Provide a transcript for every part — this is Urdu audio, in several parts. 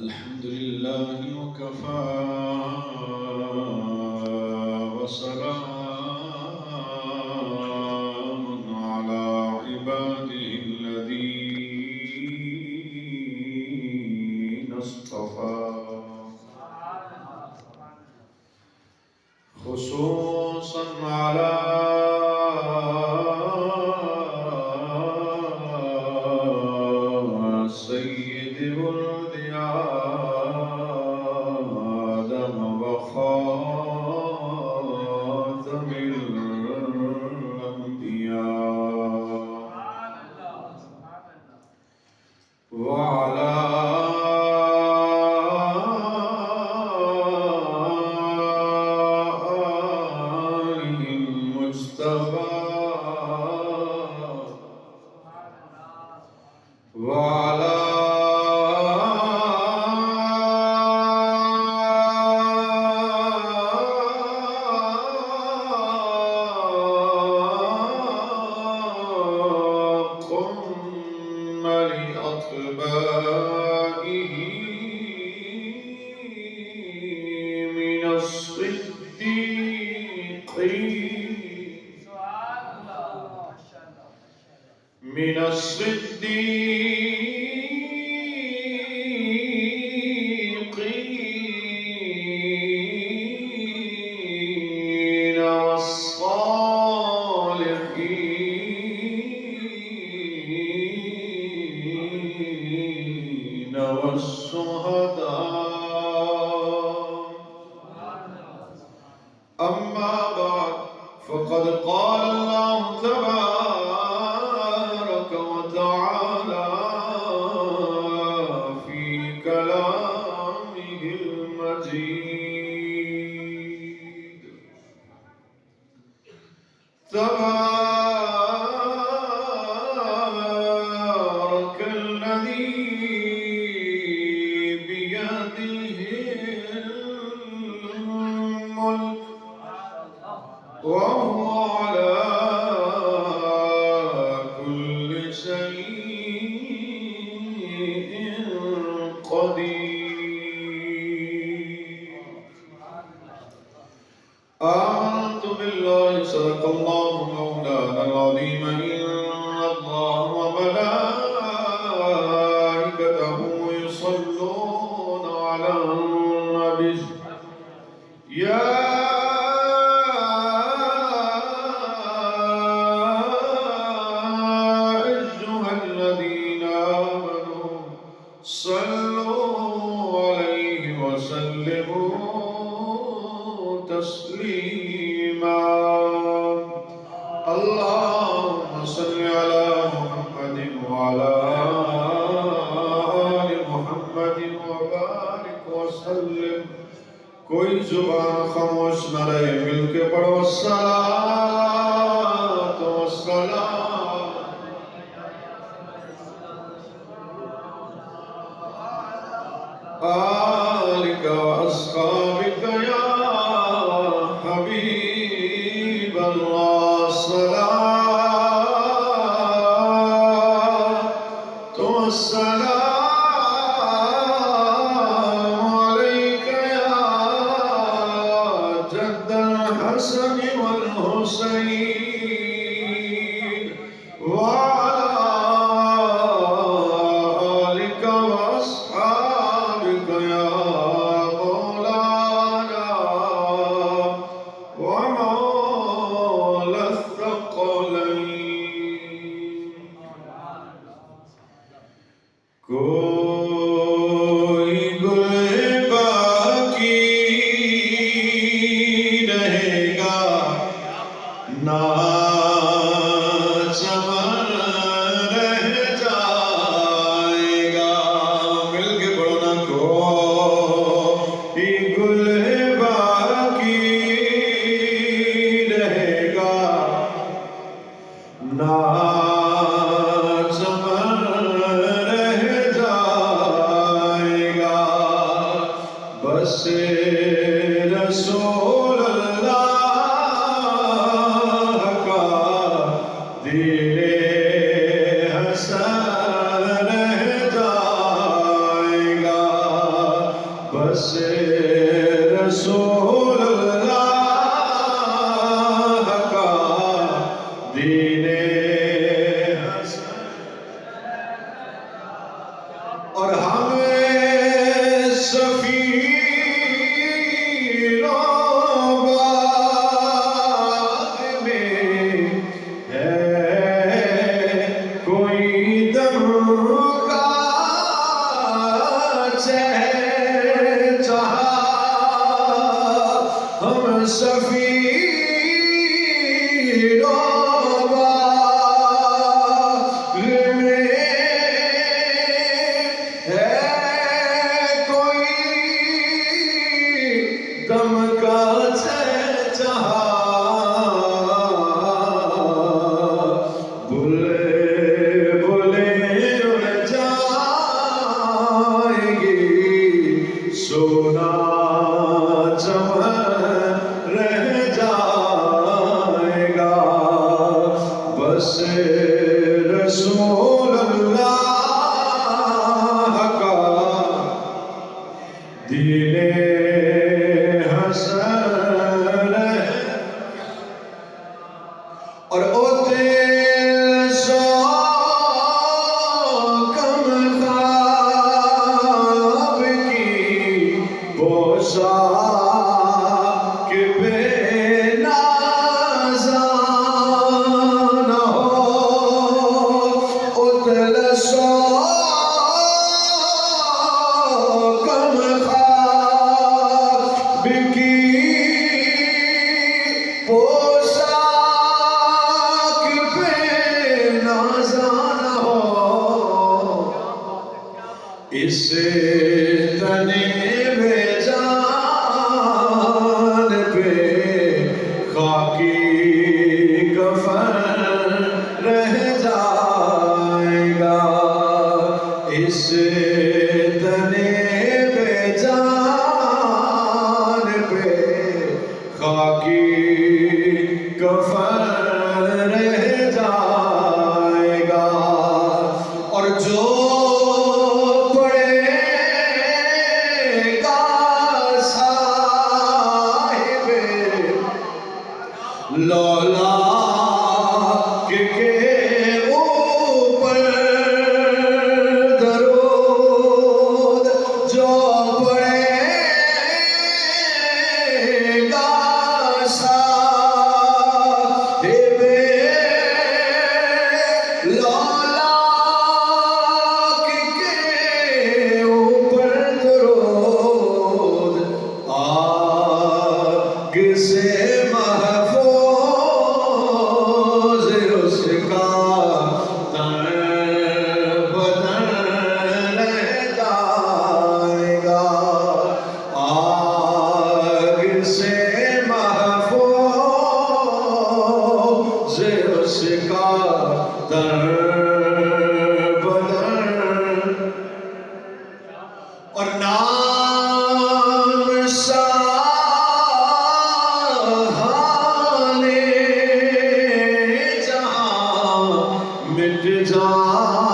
الحمد لله وكفى وسلام على عباده الذين اصطفى خصوصا على سيد ولد آدم وخاتم الأنبياء وعلى آله المجتبى وعلى قمل أطبائه من الصديقين من الصديقين والصالحين والشهداء أما بعد فقد قال الله تبارك وتعالى في كلامه المجيد تبارك الذي بيده الملك وهو على كل شيء قدير آمنت بالله صدق الله مولانا العظيم إن الله وملائكته يصلون على النبي يا أيها الذين آمنوا صلوا عليه وسلموا تسليما اللهم صل على محمد وعلى آل محمد وبارك وسلم کوئی زبان خاموش نہ رہے مل کے پڑھو الصلاۃ والسلام آلک واصحابک یا حبیب اللہ الصلاۃ والسلام علیک یا جد الحسن والحسین وعلى آلك وأصحابك يا مولانا ومولى الثقلين کوئی گل باقی رہے گا نہ چمن رہ جائے گا مل کے پڑھو نا کوئی گل باقی رہے گا نہ چمن رہ جائے اور ہمیں سفیروں باغ میں ہے کوئی دم کا چہچہا ہم سفیروں باغ میں ہے کوئی دم کا چہچہا بلے بلے اڑ جائیں گی سونا چمن رہ جائے گا بس رسول اللہ کا دین حسن رہ اور اوتے سو کم خواب کی پوشاک پہ نازاں نہ ہو اتل سو کم خواب کی پوشاک پہ نازاں نہ ہو اس تنے میں جان پہ خاکی کفن رہ جائے گا اس تنے میں جان پہ خاکی کفن رہ جائے گا اور جو پڑے گا صاحب لولا کے اوپر درود جو پڑے گا صاحب لولا کے اوپر درود آگ سے محفوظ اس کا تن بدن رہ جائے گا آگ سے محفوظ اس کا تن بدن اور نام سہانے جہاں مٹ جائیں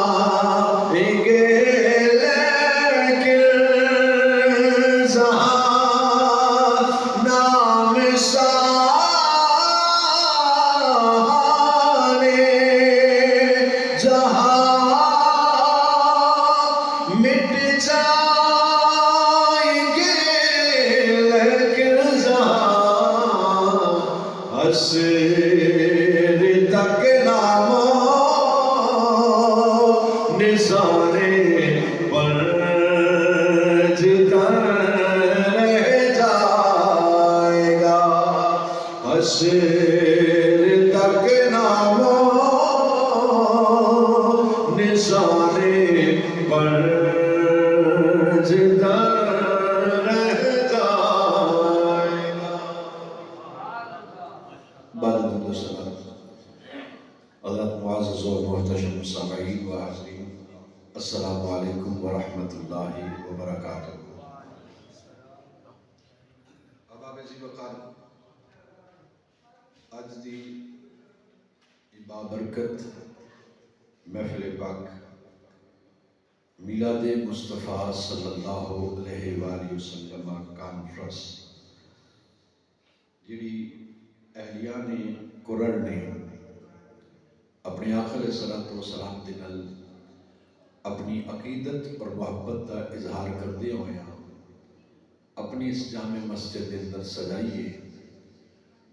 گے لیکن جہاں نام سہانے جہاں مٹ جائیں گے لیکن جہاں حسر تک نامو نشانے پر جتن رہ جائے گا حسر تک نامو نشانے پر جتن رہ جائے گا بعد السلام حضرت معزز و محتشم سامعین و حاضرین السلام علیکم ورحمۃ اللہ وبرکاتہ احباب عزیز وقار اج دی بابرکت محفل پاک میلاد مصطفیٰ صلی اللہ علیہ وآلہ وسلم کانفرنس جڑی اہلیان قرر نے اپنے آخر صلاۃ و سلام دے نال اپنی اپنی عقیدت اور محبت کا اظہار کرتے ہوئے اپنی اس جامع مسجد کے اندر سجائیے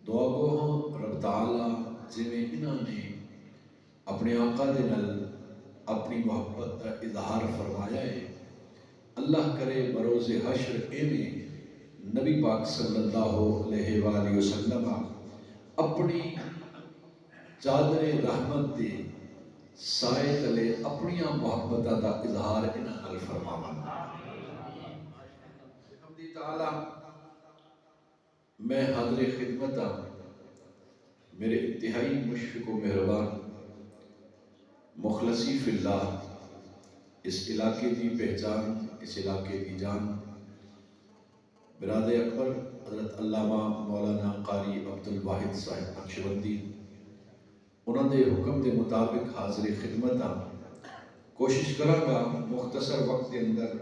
دعا گو ہوں رب تعالیٰ جویں انہوں نے اپنے آقا دے نال اپنی محبت کا اظہار فرمایا ہے اللہ کرے بروز حشر ایویں نبی پاک صلی اللہ علیہ وآلہ وسلم اپنی چادر رحمت دے سائے تلے اپنی محبت کا اظہار انہاں نال فرماون حمدی تعالی میں حاضر خدمت میرے انتہائی مشفق و مہربان مخلصی فی اللہ اس علاقے کی پہچان اس علاقے کی جان برادر اکبر حضرت علامہ مولانا قاری عبد الواحد صاحب نقشبندی انہوں نے حکم کے مطابق حاضر خدمت کوشش کروں گا مختصر وقت کے اندر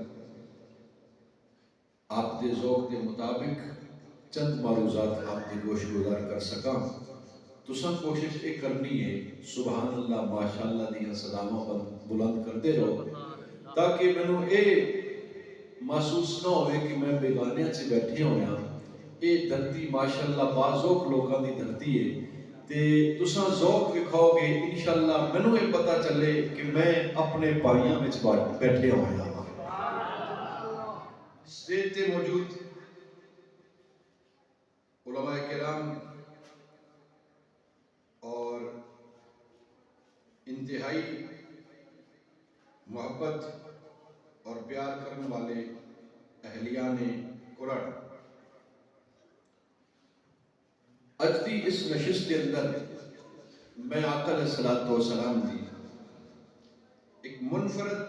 آپ کے ذوق کے مطابق چند معروضات آپ کی گوش گزار کر سکاں تساں کوشش یہ کرنی ہے سبحان اللہ ماشاءاللہ دیاں صداواں بلند کرتے رہو تاکہ مینوں یہ محسوس نہ ہوئے کہ میں بیگانیاں سے بیٹھے ہویا یہ دھرتی ماشاءاللہ بازوق لوگاں دی دھرتی ہے تے تساں ذوق دکھاؤ گے انشاءاللہ مینوں یہ پتہ چلے کہ میں اپنے بھائیاں وچ بیٹھے ہویا اسٹیج تے موجود علماء کرام اور انتہائی محبت اور پیار کرنے والے اہلیان قرآن اج دی اس نشست کے اندر میں آقا علیہ الصلوۃ والسلام دی ایک منفرد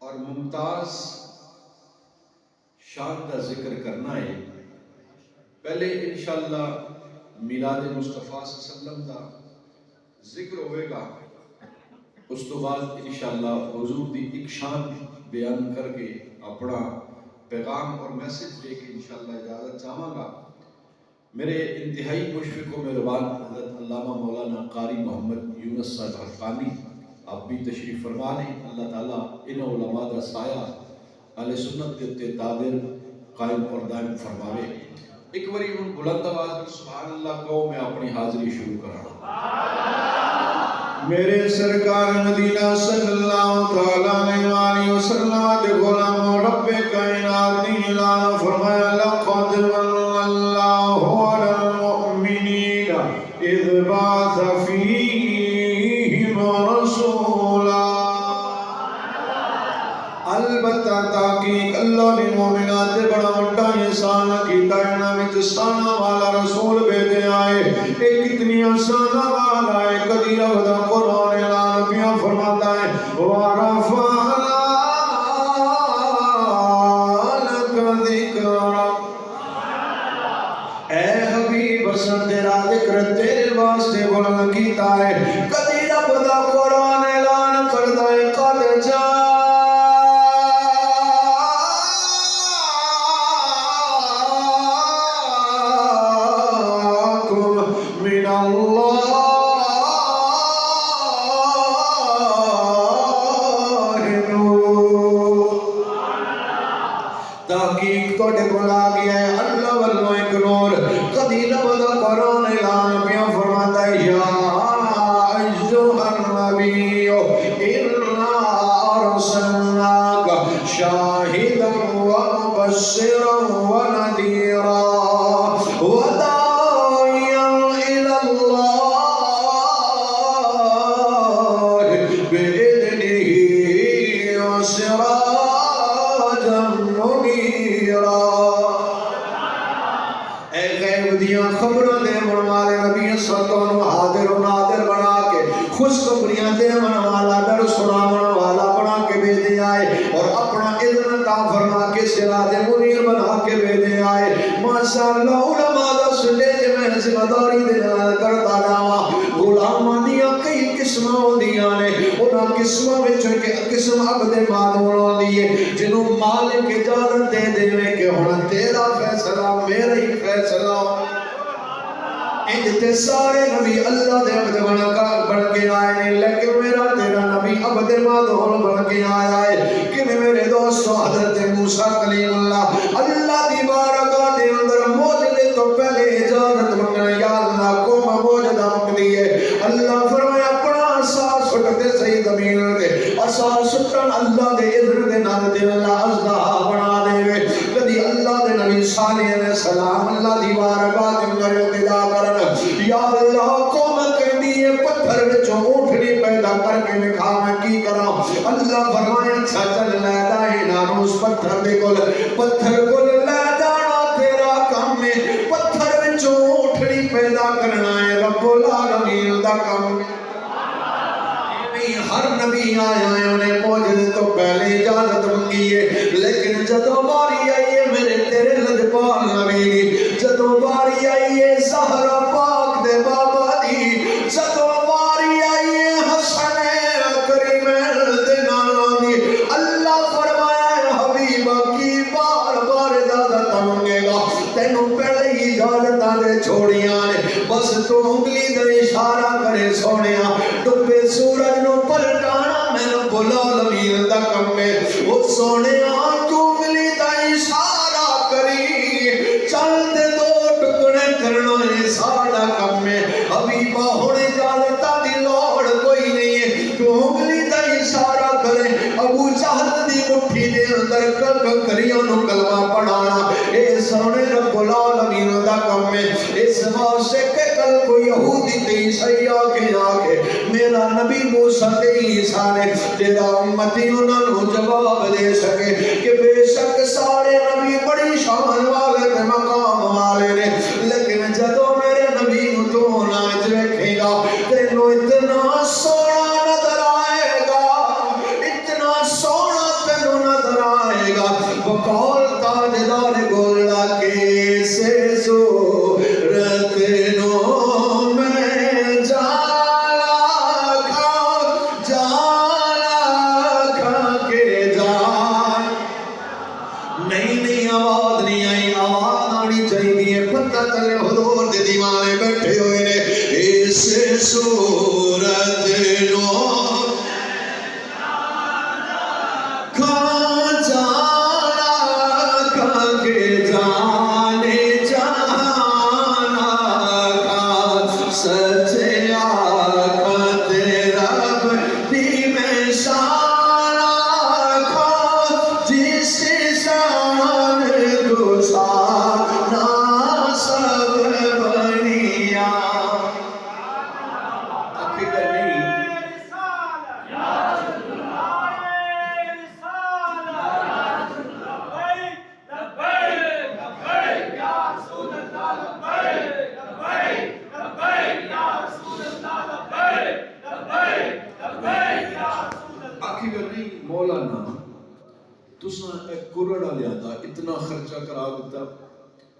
اور ممتاز شان کا ذکر کرنا ہے پہلے انشاءاللہ میلاد مصطفیٰ صلی اللہ علیہ وسلم کا ذکر ہوئے گا اس تو بعد انشاءاللہ حضور دی ایک شان بیان کر کے اپنا پیغام اور میسج دے کے انشاءاللہ اجازت چاہوں گا میرے انتہائی مشفق و مہربان حضرت علامہ مولانا قاری محمد یونس صاحب حقانی آپ بھی تشریف فرما لیں اللہ تعالیٰ ان علماء دا سایہ اہل سنت کے تے دادر قائم اور دائم فرماوے ایک باری ان بلند آواز میں سبحان اللہ کو میں اپنی حاضری شروع کرانا میرے سرکار مدینہ صلی اللہ علیہ وسلم کے غلام رب کائنات نے اعلان فرمایا لقد من اللہ علی المؤمنین اذ بعث فیہم رسولا البتہ تحقیق اللہ نے مومنات بڑا وڈا احسان کیتا انہاں وچ سانا والا رسول بھیجے آئے اے کتنی آسانہ والا ہے کدی رب دا قرآن اعلان پیا فرماتا ہے وَرَفَعْنَا لَكَ ذِكْرَكَ اے حبیب حسن تیرا ذکر تیرے واسطے بلند کیتا ہے کدی رب دا قرآن اعلان کردا ہے قد جا تحقیق تو ڈکل آ گیا ہے اللہ واللہ ایک نور قدی رب دا قرآن اعلان پیا فرماتا ہے یا ایھا النبی انا ارسلناک شاہدا ومبشرا ونذیرا وداعیا الی اللہ بإذنہ وسراجا منیرا اے غیب دیاں خبروں دے من والے نبی سلطان حاضر و نادر بنا کے خوشخبریاں دے من والا ڈر سناون والا بنا کے بھیجے آئے اور اپنا اذن عطا فرما کے سراج منیر بنا کے بھیجے آئے ماشاءاللہ علماء دا سٹیج میں ذمہ داری دے کرتا جاواں غلاماں دیاں کئی قسماں ہوندیاں نے انہاں قسماں وچ قسم عبد معدول ہوندی ہے جنوں مالک اجازت دے دے کہ ہن تیرا فیصلہ میرا ہی فیصلہ انج تے سارے نبی اللہ دے عبد بن کے آئے نے لیکن میرا تیرا نبی بدر دون بن کے آیا ہے کہ میرے دوستو حضرت موسیٰ کلیم اللہ دی بارگاہ دے اندر موجودے تو پہلے اجازت منگنا یا اللہ کو موجودہ مقدی ہے اللہ فرمایا اپنا عصا سٹتے صحیح زمین دے عصا سٹن اللہ دے اذن دے نال دے اللہ اژدہا بنا دے وے کدی اللہ دے نبی صالح علیہ السلام اللہ دی بارگاہ دے اندر التجا کرن یا اللہ قوم کہندی ہے پتھر وچوں اونٹنی پیدا کر کے دکھا میں کی کراں اللہ فرمایا اچھا چل لے جائے نانو اس پتھر دے کول پتھر کول لے جانا تیرا کام ہے پتھر وچوں اونٹنی پیدا کرنا ہے رب العالمین دا کام ہر نبی آیا ہے انہیں موجود تو پہلے اجازت منگی ہے لیکن جدو باری آئی ہے میرے تیرے لجپال نبی جدو باری آئی ہے زہرا پاک دے بابا دی جدو باری آئی ہے حسن کریم دے نانا دی اللہ فرمایا ہے حبیبہ کی بار بار اجازت منگے گا تینوں پہلے ہی اجازتاں دے چھوڑیاں نے بس تو انگلی دے اشارہ کرے سونیاں ڈبے سورج نو پلٹانا میں نو بلا لمین دا کم میں وہ سونے تو انگلی دا اشارہ کری چل دے دو ٹکڑے کرنا ہے سارا کم میں حبیبہ ہونے جالتا دی لوڑ کوئی نہیں ہے تو انگلی دا اشارہ کرے ابو جہل دی مٹھی دے اندر کریوں نو کلمہ پڑھانا اے سونے رب العالمین دا کم میں اس واسطے کہ کل کو یہودی تے عیسائی آکے میرا نبی موسیٰ تے عیسیٰ نے تیرا امتی انہاں نو جواب دے سکے کہ بے شک سارے نبی بڑی شان والے تے مقام والے نے لیکن جدو میرے نبی نو تو ناچ رکھے گا تینو اتنا سونا نظر آئے گا اتنا سونا تینو نظر آئے گا بقول تاجدار گولڈا کیسے صورت نو میں جالا کھا کے جان نہیں آواز نہیں آئی آواز آنی چاہیے پتہ چلے حضور دے دیوانے بیٹھے ہوئے نے ایسے صورت نو کھا جانا کھا کے جانے جانا کھا سچے آقا تیرا بڑی میں شانا کھا جس شان کو شانا سب بنیا حقیقت نہیں مولانا تساں ایک کرڑا لیا دا اتنا خرچہ کرا دیتا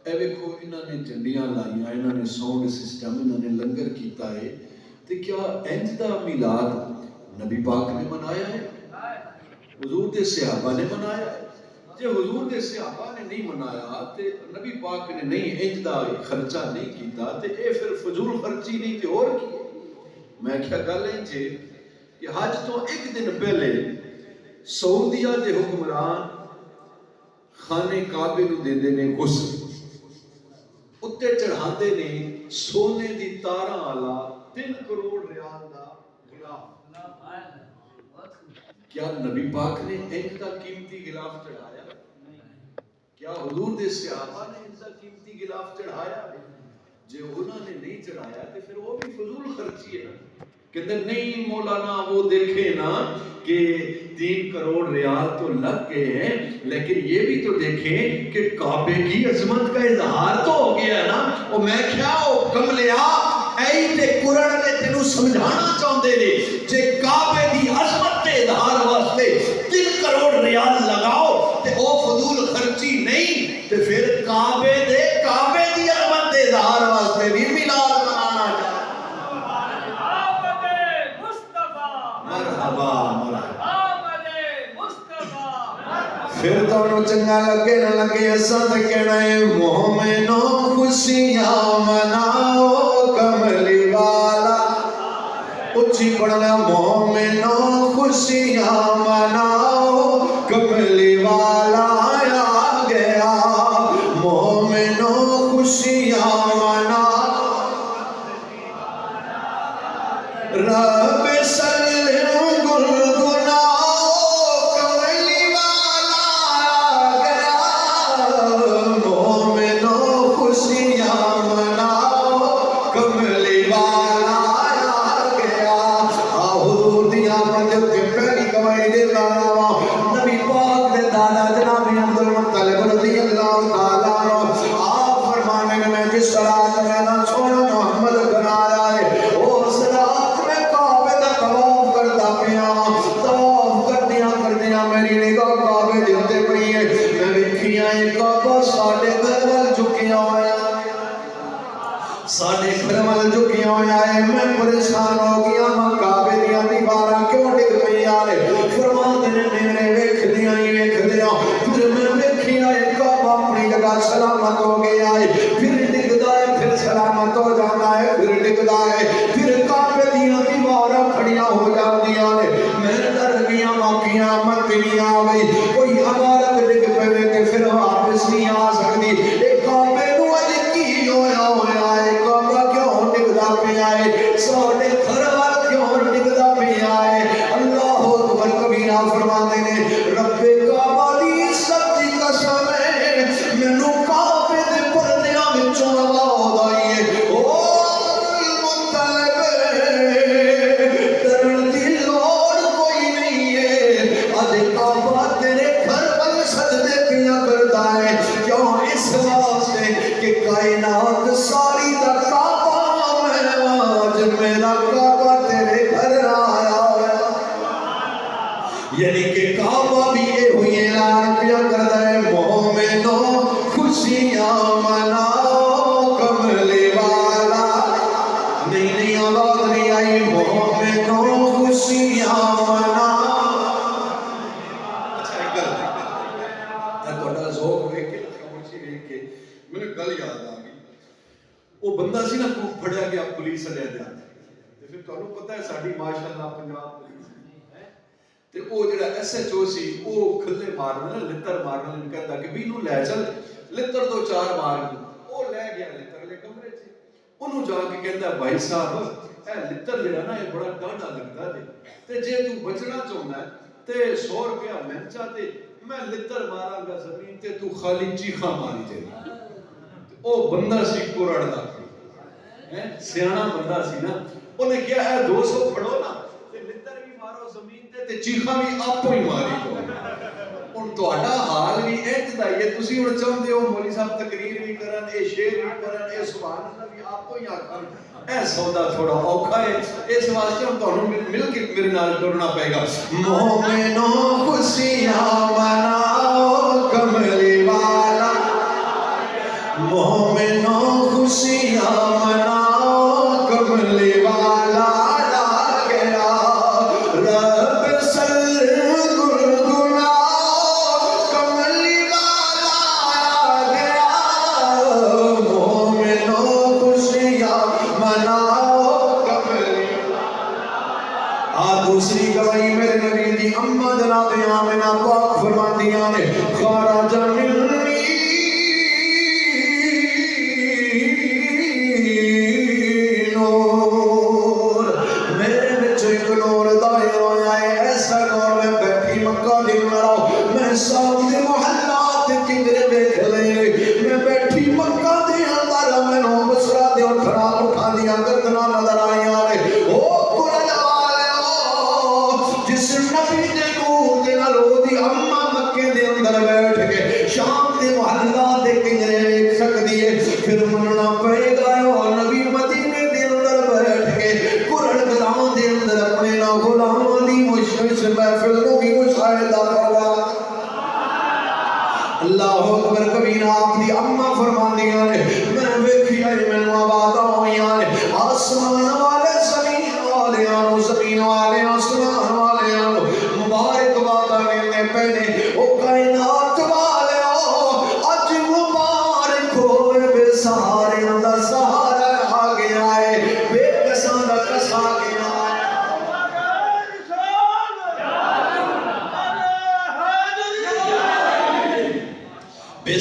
اے ویکھو انہاں نے جھنڈیاں لائیاں انہاں نے ساؤنڈ سسٹم انہاں نے لنگر کیتا ہے تے کیا انج دا میلاد نبی پاک نے منایا ہے حضور دے صحابہ نے منایا ہے جے حضور دے صحابہ نے نہیں منایا تے نبی پاک نے نہیں انج دا خرچہ نہیں کیتا تے اے پھر فضول خرچی نہیں تے اور کی میں کیا گل ہے جے کہ حج تو ایک دن پہلے سعودیہ دے حکمران خانے کعبے نو دے نے غسل اتے چڑھاندے نے سونے دی تاراں والا 3 کروڑ ریال دا غلاف کیا نبی پاک نے ایک دا قیمتی غلاف چڑھایا کیا حضور دے صحابہ نے ایک دا قیمتی غلاف چڑھایا جے انہوں نے نہیں چڑھایا تو پھر وہ بھی فضول خرچی ہے نا کہتے نہیں مولانا وہ دیکھیں نا کہ 3 کروڑ ریال تو لگ گئے ہیں لیکن یہ بھی تو دیکھیں کہ کعبے کی عظمت کا اظہار تو ہو گیا ہے نا وہ میں کیا کملیا اے تے قرآن نے تینوں سمجھانا چاہتے نے جے کعبے دی عظمت کے اظہار واسطے 3 کروڑ ریال لگاؤ تے او فضول خرچی نہیں تے پھر کعبے دی عظمت کے اظہار واسطے بھی میلاد منانا چاہیے مرحبا پھر تو انہوں چنگا لگے نہ لگے ایسا تک کہنا ہے مومنوں خوشیاں مناؤ کملی والا اچھی پڑھنا مومنوں خوشیاں خوشیاں مناؤ کملی والا آ گیا مومنوں خوشیاں مناؤ رب سلم گنگناؤ کملی والا آ گیا مومنوں خوشیاں مناؤ کملی والا آ گیا حضور دی آمد تے پہلی گواہی دے لانا نبی پاک دے دادا جناب عبد المطلب رضی اللہ تعالیٰ عنہ آپ فرمانے میں جس رات میں نہ سونا محمد بنا رہا ہے اس رات میں کعبے دا طواف کرتا پیا طواف کردیاں میری نگاہ کعبے دے اوتے پئی ہے میں ویکھیاں اے کعبہ ساڈے گھر ول جھکیا ہویا ساڈے گھر ول جھکیا ہویا ہے میں پریشان ہو گیا میں کعبے دیاں دیواراں کیوں ڈگ پئیاں نے فرماندے نے میرے ویکھدیاں پھر میں ویکھیا اے کعبہ اپنی جگہ سلامت ہو گیا ہے پھر ڈگدا ہے پھر سلامت ہو جاتا ہے پھر ڈگدا ہے پھر کعبے دیاں دیواراں کھڑیاں ہو جاندیاں نے میں ڈر گیا قیامت نہیں آ گئی کوئی عمارت ڈگ پے تے پھر واپس نہیں آ سکتی اے کعبے نو اج کی ہویا ہے کعبہ کیوں ڈگدا پیا ہے ساڈے گھر وال کیوں ڈگدا پیا ہے اللہ اکبر کبیرہ فرماندے نے رب کعبہ دی عزت دی قسم ہے مینوں کعبے دے پردیاں وچوں آواز آئی ہے او مطلب ڈرن دی لوڑ کوئی نہیں ہے اج کعبہ تیرے گھر ول سجدے پیا کردا ہے کیوں اس واسطے کہ کائنات ساری دا کعبہ میں آج میرا کعبہ تیرے گھر آیا ہے یعنی کہ کعبہ بھی اے ہوئی اعلان کیا کرتا ہے مومنوں خوشیاں مناؤ کملی والا نہیں آواز نہیں آئی مومنوں خوشیاں مناؤ اچھا ایک گل ہے تھوڑا ذوق ویکھ کے خاموشی ویکھ کے میرے گل یاد آ گئی وہ بندہ سی نا کو پھڑیا گیا پولیس والے دے تے پھر تانوں پتہ ہے ساڈی ماشاءاللہ پنجاب پولیس تے او جڑا ایس ایچ او سی او کھلے مارنا لتر مارنا نے کہتا کہ بھی نو لے چل لتر دو چار مار او لے گیا لتر لے کمرے چ اونوں جا کے کہندا بھائی صاحب اے لتر جڑا نا اے بڑا ڈاڈا لگدا جے تے جے تو بچنا چاہندا ہے تے 100 روپیہ میں چاہتے میں لتر ماراں گا زمین تے تو خالی چیخاں ماری جے او بندہ سی کوڑڑ دا سیاںا بندہ سی نا اونے کہا اے 200 پھڑو نا تے لتر بھی مارو زمین تے چیخاں بھی آپو ہی ماری دو ہن تہاڈا حال بھی انج دا ہی ہے تسی ہن چاہندے ہو مولوی صاحب تقریر بھی کرن اے شعر بھی کرن اے سبحان اللہ بھی آپو ہی آکھن اے سودا تھوڑا اوکھا ہے اس واسطے ہم تانوں مل کے میرے نال ٹرنا پے گا مومنوں خوشیاں مناؤ کملی والا مومنوں خوشیاں مناؤ کملی والا آ گیا رب سلم گنگناؤ کملی والا آ گیا مومنوں خوشیاں مناؤ کملی دوسری گواہی میرے نبی دی اماں جناب آمنہ پاک فرماندیاں نے خرج منی سامنے محلات کنگرے بیٹھ لے میں بیٹھی مکہ دے اندر میں نو بسرا دے اٹھنا اٹھا دیا گردنا نظر آئیاں نے او قرآن والے جس نبی دے نور دے نالو دی اممہ مکے دے اندر بیٹھ کے شام دے محلات دے کنگرے ایک سکتی ہے پھر مننا پڑے گا اور نبی مدینے دے اندر بیٹھ کے قرآن گرام دے اندر اپنے نا غلامہ دی مشکل محفل نو بھی مشاہدہ کروا اللہ اکبر کبیرہ آپ دی اماں فرماندیاں نے میں ویکھیا میں آوازاں ہوئیاں نے آسمان والے زمین والے زمین والے آسمان والے مبارک بات نے پہنے او کائنات والے اج مبارک ہوئے بے سہارے دا سہارا آ گیا ہے بے کساں دا کسا گیا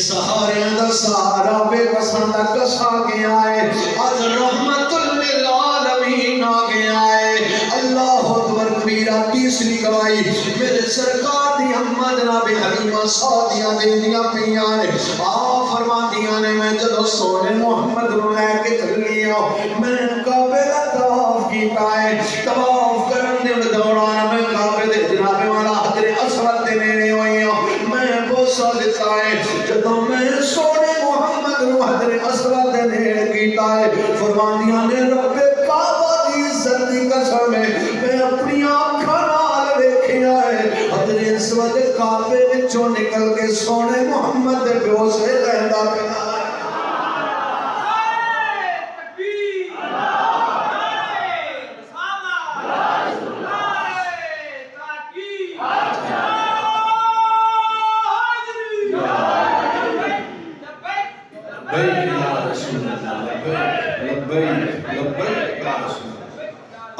سہارے دا سہارا بے کساں دا کسا گیا ہے اج رحمت للعالمین آ گیا ہے اللہ اکبر کبیرہ تیسری گواہی میرے سرکار دی اما جناب حلیمہ سعدیہ دیندیاں پیاں نے فرماندیاں نے میں جدو سونے محمد نو لے کے چلی میں کعبے دا طواف کیتا ہے طواف کرن دے دوران میں کعبے دے جناب والا حجر اسود دے نیڑے ہوئی میں بوسہ دیتا ہے جدو میں سونے محمد نو حجر اسود دے نیڑے کیتا ہے فرماندیاں نے رب کعبہ دی عزت دی قسم میں اپنی آنکھاں نال ویکھیا ہے حجر اسود کعبے وچوں نکل کے سونے محمد دے بوسے لیندا پیا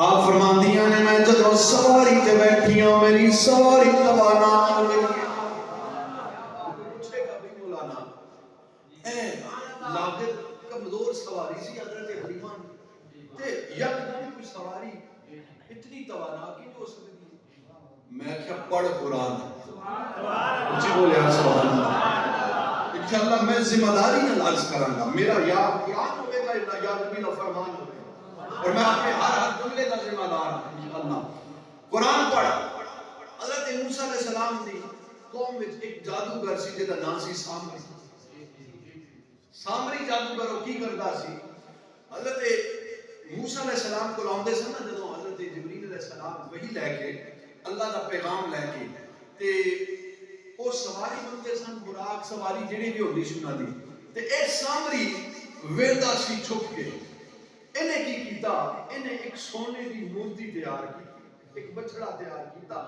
آپ فرماندیاں نے میں جدو سواری تے بیٹھی ہوں میری سواری توانا ملی پوچھے گا بھی مولانا اے لاغت کمزور سواری سی حضرت حلیمہ تے یکدم کوئی سواری اتنی توانا کی ہو سکتی میں کیا پڑھ قرآن اچھی بولے ہیں سبحان اللہ انشاءاللہ میں ذمہ داری نہ عرض کروں گا میرا یا قرآن ہوئے گا یا نبی کا فرمان ہوئے گا اور میں اپنے ہر جملے کا ذمہ دار ہوں انشاءاللہ قرآن پڑھ حضرت موسیٰ علیہ السلام دی قوم میں ایک جادوگر سی جدا نام سی سامری جادوگر وہ کی کردا سی حضرت موسیٰ علیہ السلام کو لاؤندے سن نا جدوں حضرت جبریل علیہ السلام وہی لے کے اللہ دا پیغام لے کے تے وہ سواری بندے سن براق سواری جڑی بھی ہوندی سی انہاں دی تے اے سامری ویندا سی چھپ کے انہیں کی کیتا انہیں ایک سونے دی مورتی تیار کی ایک بچڑا تیار کیتا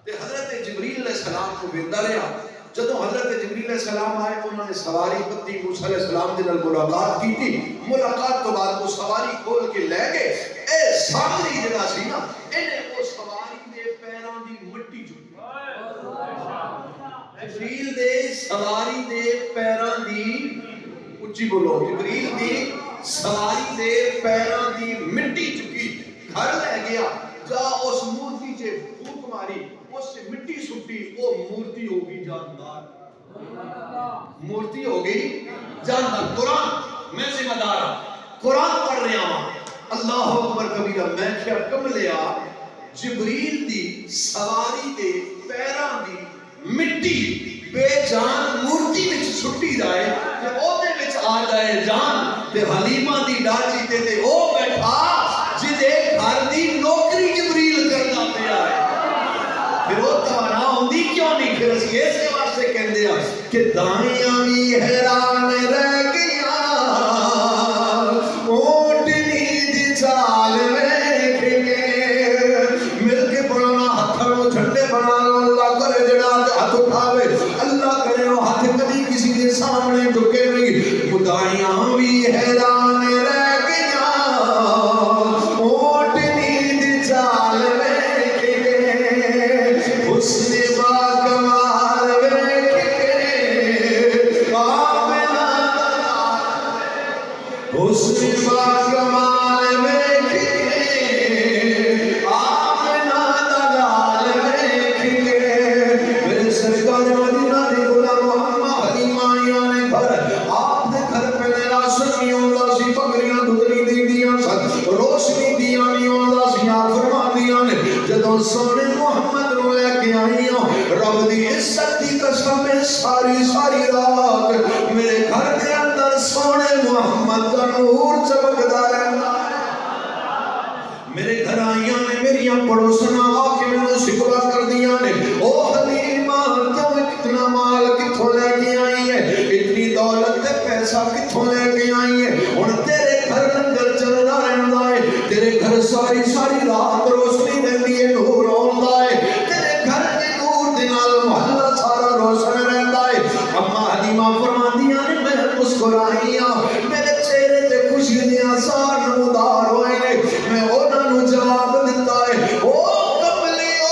تے حضرت جبریل علیہ السلام کو ویندا رہا جدوں حضرت جبریل علیہ السلام آئے انہوں نے سواری پتی موسیٰ علیہ السلام دے نال ملاقات کی تھی ملاقات تو بعد وہ سواری کھول کے لے گئے اے سامری جڑا سی نا انہیں وہ سواری دے پیراں دی مٹی چکی جبریل دے سواری دے پیراں دی اچھی بولو جبریل دی سواری دے پیراں دی مٹی چکی گھر لے گیا جا اس مورتی چے پھونک ماری اس سے مٹی سٹی وہ مورتی ہوگی جاندار مورتی ہوگی جاندار قرآن میں ذمہ دار قرآن پڑھ رہا ہوں اللہ اکبر کبیرہ میں کیا کم لیا جبریل دی سواری دے پیراں دی مٹی بے جان مورتی وچ سٹی جائے تے او دے وچ آ جائے جان تے حلیمہ دی ڈاچی تے او بیٹھا جدے گھر دی نوکری جبریل کرنا پیا ہے پھر وہ توانا ہوندی کیوں نہیں پھر اس ایسے واسطے کہندے ہیں کہ دائیاں بھی حیران رہ گیا اونٹنی دی چال ویکھ کے مل کے بنانا ہتھوں جھنڈے بنا لو اللہ کرے جڑا ہاتھ اٹھاوے اللہ کرے وہ ہاتھ کبھی کسی دے سامنے جھکے نہیں خدایاں بھی حیران رہ گیا اونٹنی دی چال ویکھ کے حسن با کمال ویکھ کے آمنہ حسن با کمال ویکھ کے آمنہ دلال ویکھ کے میرے سرکار مدینہ دے غلام محمد حلیمہ آنے گھر آپ دے گھر پہ میرا سنی ہوندا سی بکریاں دودھنی دیندیاں سن روشنی دیاں نہیں ہوندا سی آپ فرما دیاں نے جدوں سونے محمد نو لے کے آئی رب دی عزت دی قسم ساری ساری رات میرے گھر دے اندر سونے محمد دا نور چمکدا رہندا میرے گھر آئیاں نے میریاں پڑوسنا آ کے میں شکوا کر دیا نے او حلیمہ تم اتنا مال کتھوں لے کے آئی ہے اتنی دولت تے پیسہ کتھوں لے کے آئی ہے ہن تیرے گھر لنگر چلدا رہندا ہے تیرے گھر ساری ساری رات روشنی رہندی ہے نور آوندا ہے تیرے گھر دے نور دے نال محلہ سارا روشن رہندا ہے اما حلیمہ فرماندیاں نے میں مسکرائی میرے چہرے تے خوشی دے آثار نمودار ہوئے نے میں انہاں نو جواب دیتا ہے او کملیو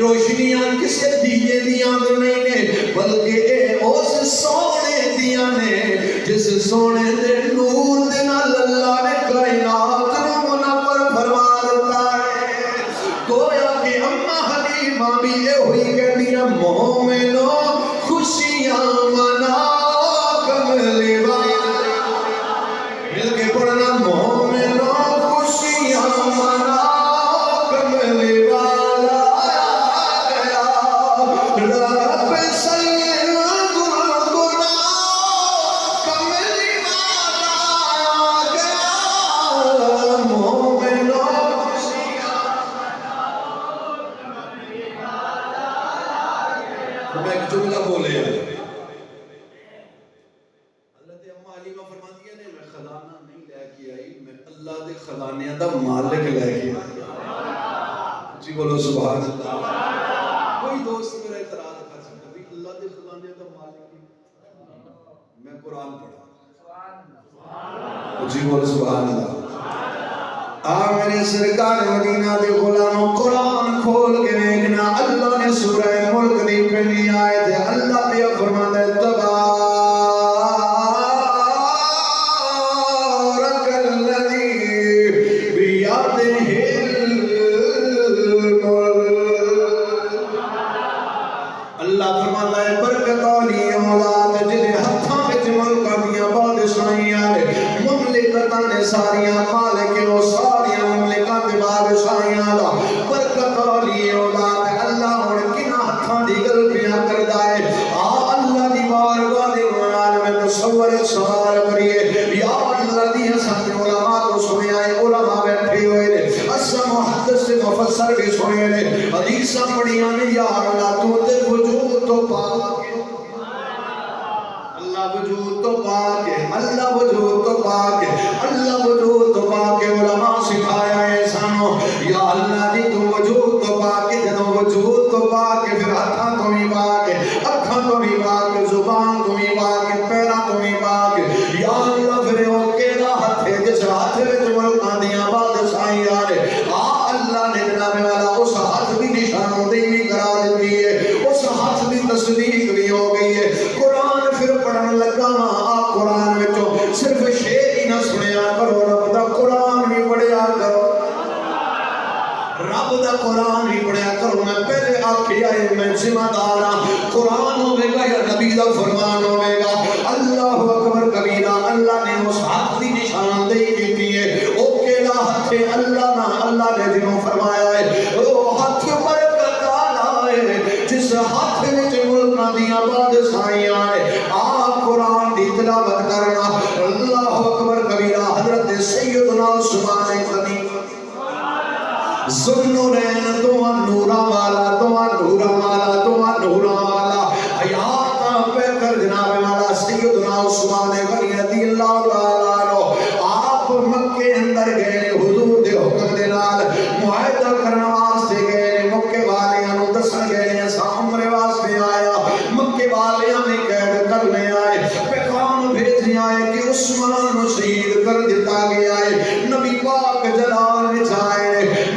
روشنیاں کسے دیے دیاں نہیں نے بلکہ اے اس سونے دیاں نے جس سونے دے نور دے نال اللہ نے کائنات نو منور فرما دیتا ہے گویا کہ اماں حلیمہ بھی یہ ہوئی کہنیاں مومنو خوشیاں منا کملی والا مل کے پڑھنا مومنو خوشیاں منا کملی والا رب سید گلگنا کملی والا آ گیا مومنو میں ایک جملہ بولے حضرت اماں حلیمہ فرماتی ہے میں خزانہ نہیں لے کے آئی میں اللہ دے خزانے دا مالک لے کے آئی جی بولو سبحان اللہ کوئی دوست میرا اعتراض کر سکتا بھی اللہ دے خزانے دا مالک میں قرآن پڑھا جی بولو سبحان اللہ میرے سرکار مدینہ دے غلاموں قرآن کھول کے دیکھنا اللہ نے سورہ ملک دی پہلی آیت ہے اللہ پہ فرماتا ہے تبارک الذی بیدہ الملک اللہ فرماتا ہے برکت والی اولاد جنہیں ہتھاں وچ ملکاں دیاں بادشاہیاں نے مملکتاں نے ساریاں مالک و ساریاں مملکات بادشاہیاں دا برکت والی اولاد اللہ ہن کنا ہتھاں دی گل بیان کردا ہے اللہ دی بارگاہ دے نال میں تصور سوال کریے یا اللہ دی حسن علماء کو سنیا ہے علماء بیٹھے ہوئے نے اسا محدث مفسر بھی سنے نے حدیثاں پڑھیاں نے یا اللہ تو تے وجود تو پاک اللہ وجود تو پاک ہے اللہ وجود تو پاک ہے اللہ وجود تو پاک ہے علماء سکھایا ہے سانو یا اللہ دی تو وجود تو پاک ہے جدوں وجود تو پاک ہے پھر ہتھاں تو بھی پاک ہے اکھاں تو بھی پاک ہے زبان تو بھی پاک ہے پیراں تو بھی پاک ہے یا اللہ پھر وہ کیڑا ہتھ ہے جس ہاتھ وچ ملکاں دیاں بادشاہیاں نے اللہ نے جناب والا اس ہاتھ دی نشاندہی کرا دیتی ہے اس ہاتھ دی تصدیق بھی ہو گئی ہے قرآن پھر پڑھن لگا آپ قرآن وچوں صرف شعر ہی نہ سنیا کرو رب دا قرآن بھی پڑھیا کرو رب دا قرآن بھی پڑھیا کرو میں پہلے آکھیا ہے میں ذمہ دار ہاں قرآن ہوے گا یا نبی دا فرمان ہوے گا اللہ اکبر کبیرہ اللہ نے اس ہاتھ دی نشاندہی کی ہے او کیڑا ہاتھ ہے اللہ نہ اللہ نے جنوں فرمایا ہے او ہاتھ برکت والا ہے جس ہاتھ وچ ملکاں دیاں بادشاہیاں نے آپ قرآن دی تلاوت کرنا اللہ اکبر کبیرہ حضرت سیدنا عثمان غنی ذوالنورین تو نورا والا تو نورا والا تو نورا والا حیات پہ کر جناب والا سیدنا عثمان غنی رضی اللہ تعالیٰ عنہ آپ مکے اندر گئے حضور دے حکم دے نال معاہدہ کرنا واسطے گئے مکے والیاں نو دسن گئے سامنے واسطے آیا مکے والیاں نے قید کرنے آئے پیغام بھیجنے آئے کہ عثمان نو شہید کر دیتا گیا ہے نبی پاک جلال وچ آئے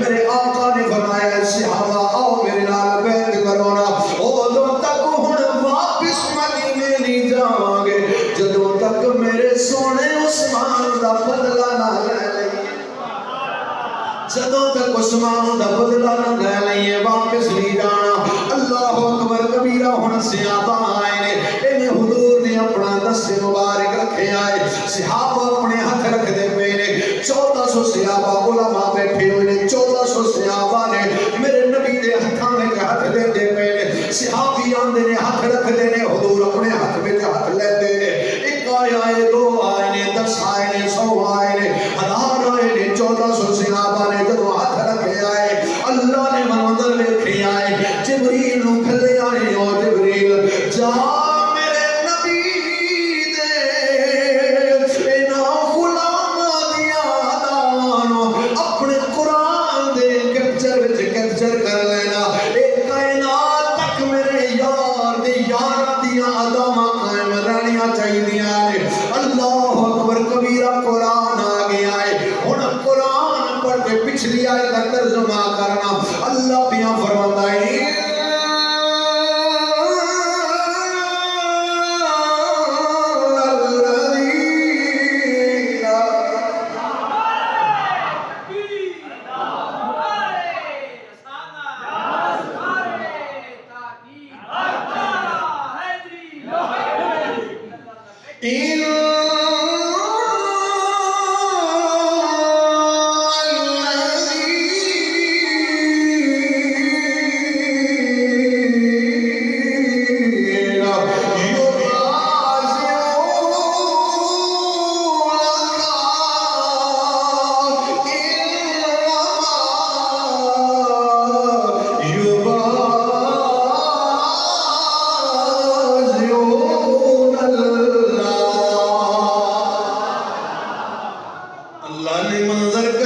میرے آقا نے فرمایا صحابہ آؤ میرے نال بیعت کرو نا اودوں تک ہن واپس مدینے نہیں جاواں گے جدوں تک میرے سونے عثمان دا بدلہ نہ لے لئیے جدوں تک عثمان دا بدلہ نہ لے لئیے واپس نہیں جانا اللہ اکبر کبیرہ ہن صحابہ آئے نے انہیں حضور نے اپنا دست مبارک رکھے آئے صحابہ اپنے ہاتھ رکھ دے پے نے 1400 صحابہ علماء بیٹھے ہوئے نے 1400 صحابہ نے میرے نبی دے ہتھاں وچ ہاتھ دے دے پے نے صحابی آندے نے ہاتھ رکھ دے نے حضور اپنے ہاتھ وچ ہاتھ لیندے نے ایک آئے دو آئے نے 10 آئے نے 100 آئے نے 1000 آئے نے 1400 صحابہ نے جدوں ہاتھ رکھے آئے اللہ نے منظر ویکھے آئے جبریل نو کھلے آئے او جبریل جا میرے نبی دے انہاں غلاماں دیاں دانو اپنے قرآن دے کیپچر وچ کیپچر کر لینا اے کائنات تک میرے یار دے یاراں دیاں اداماں قائم رہنیاں چاہیدیاں نے اللہ اکبر کبیرہ قرآن آ گیا ہے ہن قرآن پڑھ کے پچھلی آیت کا ترجمہ کرنا اللہ پیاں فرماتا ہے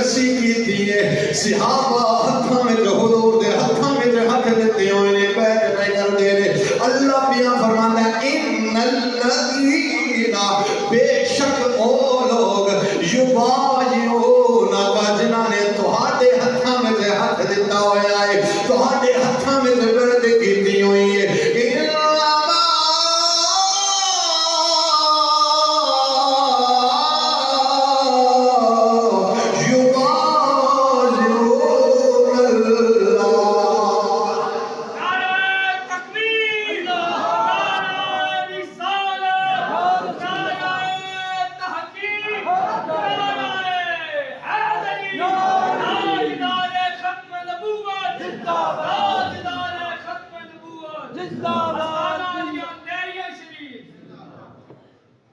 کسی کیتی ہے صحابہ ہتھاں وچ حضور دے ہتھاں وچ ہتھ دتے ہوئے نے بیٹھ نہیں کردے نے اللہ پیا فرماندا ہے ان الذین بے شک او لوگ یبایعون کا جنہاں نے تہاڈے ہتھاں وچ ہتھ دتا ہویا ہے تہاڈے ہتھاں وچ بیعت کیتی ہوئی ہے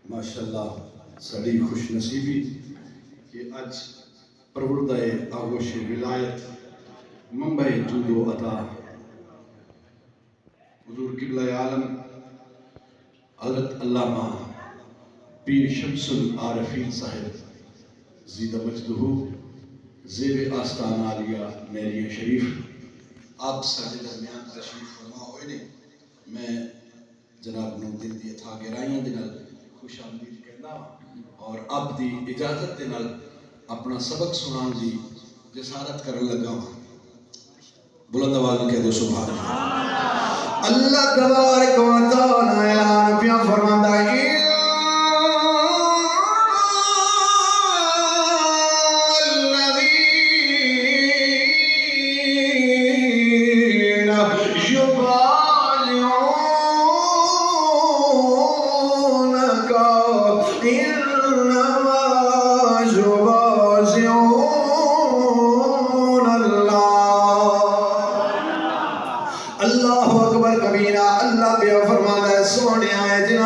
ماشاءاللہ سڑی خوش نصیبی کہ اج پروردہ آغوش ولایت منبع جود و عطا حضور قبلہ عالم حضرت علامہ پیر شمس العارفین صاحب زیدہ مجدہ زیب آستان عالیہ میریہ شریف آپ سارے درمیان تشریف فرما ہوئے نے میں جناب نو دل دی اتھا گہرائیاں دے نال خوش آمدید کرنا اور آپ دی اجازت دے نال اپنا سبق سنان دی جسارت کرن لگا ہوں بلند آواز میں کہہ دو سبحان اللہ تبارک و تعالی اعلان پیا فرماندا ہے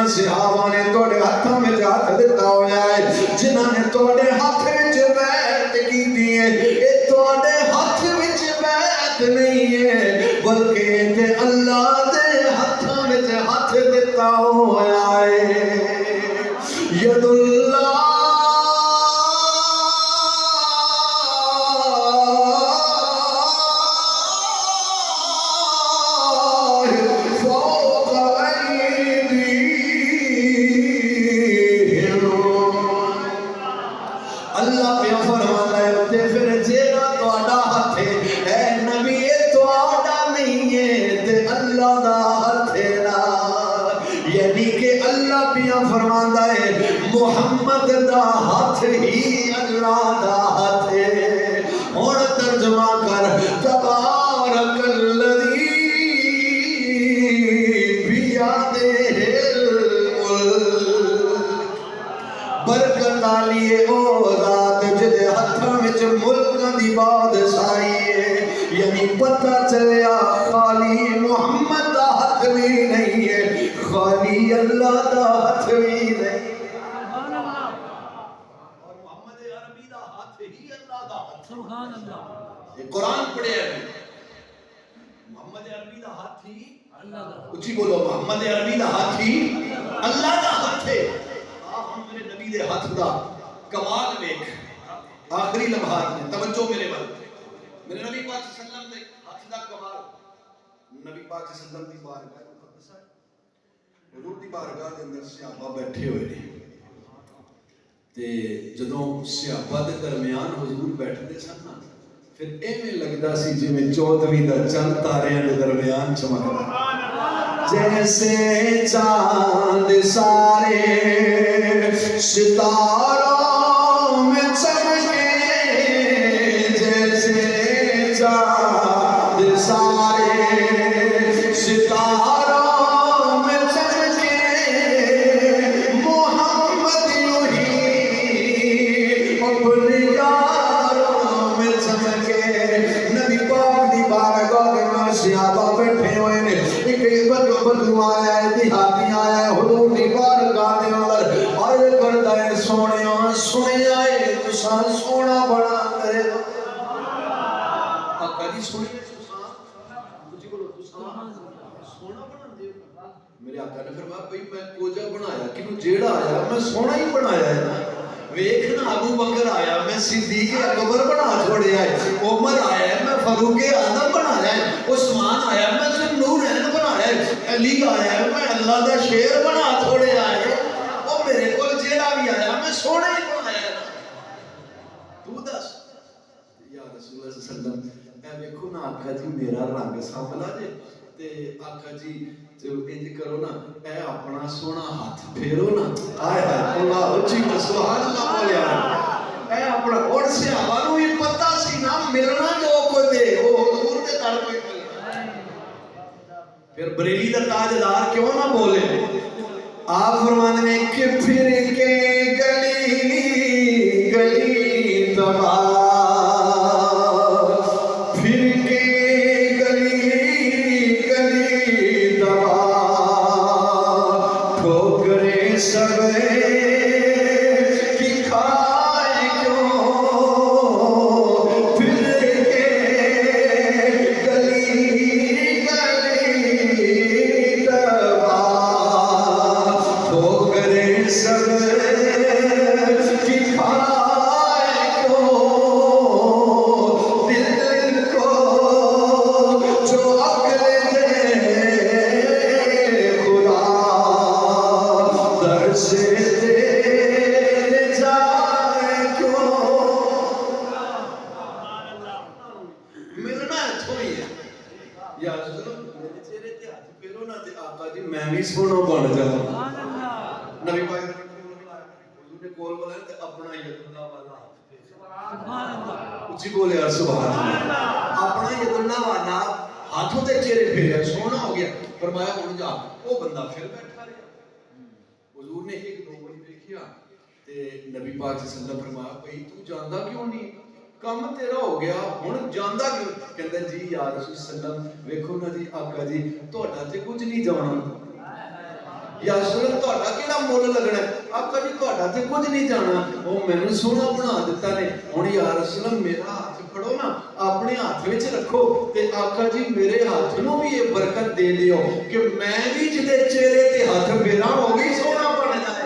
صحابہ نے توڑے ہاتھوں میں ہاتھ دیتا ہویا ہے جنہاں نے توڑے ہاتھ وچ بیعت کیتی ہے اے توڑے ہاتھ وچ بیعت نہیں ہے بلکہ تے اللہ دے ہاتھوں وچ ہاتھ دیتا ہویا ہے ید اللہ محمد دا ہاتھ ہی اللہ دا ہاتھ ہے اور ترجمہ کر تبارک الذی بیادہ الملک برکت علی او ذات جدے ہتھاں وچ ملک دی بادشاہی ہے یعنی پتہ چلیا خالی محمد دا ہاتھ بھی نہیں ہے خالی اللہ دا ہاتھ بھی نہیں سبحان اللہ قرآن پڑھے ہیں محمد عربی دا ہاتھ ہی اچھی بولو محمد عربی دا ہاتھ ہی اللہ دا ہاتھ ہے ہم میرے نبی دے ہاتھ دا کمال دیکھ آخری لمحات میں توجہ میرے بل میرے نبی پاک صلی اللہ علیہ وسلم دے ہاتھ دا کمال نبی پاک صلی اللہ علیہ وسلم دی بارگاہ مقدس ہے حضور دی بارگاہ دے اندر صحابہ بیٹھے ہوئے نے تے جدوں صحابہ دے درمیان حضور بیٹھتے سن پھر ایویں لگدا سی جویں چودھویں دا چند تاریاں دے درمیان چمکدا جیسے چاند سارے ستاروں میں چمکے جیسے چاند سارے ستاروں بدو آیا ہے دیہاتی آیا ہے حضور دی بارگاہ دے اندر عرض کردا ہے سونیا سنیا ہے تساں سونا بنا کرے آقا جی سنیا تساں مجھے بولو تساں سونا بنا دے میرے آقا نے فرمایا بھئی میں کوجا بنایا کیوں جیڑا آیا میں سونا ہی بنایا ہے نا ویکھنا ابو بکر آیا میں صدیق اکبر بنا چھوڑیا ہے، عمر آیا ہے میں فاروق اعظم بنایا ہے، عثمان آیا ہے میں ذوالنورین بنایا ہے، علی آیا ہے میں اللہ دا شیر بنا چھوڑیا ہے، او میرے کول جیڑا بھی آیا میں سونا ہی بنایا ہے نا۔ تو دس یا رسول اللہ صلی اللہ علیہ وسلم اے ویکھو نا آقا جی میرا رنگ سانولا جے تے آقا جی جو انج کرو نا اے اپنا سونا ہاتھ پھیرو نا، آئے آئے اللہ اچھی سبحان اللہ بولیا اے اپنا اور صحابہ نو یہ پتہ سی نا ملنا جو کوئی دے وہ حضور دے در کوئی ملنا۔ پھر بریلی دا تاجدار کیوں نہ بولے؟ آپ فرمانے میں کہ پھر کے گلی گلی تباہ نبی پاک صلی اللہ علیہ وسلم فرمایا بھئی تو جاندہ کیوں نہیں کام تیرا ہو گیا ہن جاندہ کیوں کہندے جی یا رسول صلی اللہ علیہ وسلم ویکھو نا جی آقا جی تہاڈا تے کچھ نہیں جانا یا رسول اللہ تہاڈا کیڑا مول لگنا ہے آقا جی تہاڈا تے کچھ نہیں جانا او مینوں سونا بنا دتا نے ہن یا رسول اللہ میرا ہاتھ پھڑو نا اپنے ہاتھ وچ رکھو تے آقا جی میرے ہاتھ نو بھی یہ برکت دے دیو کہ میں بھی جدے چہرے تے ہاتھ پھیراں او بھی سونا بن جائے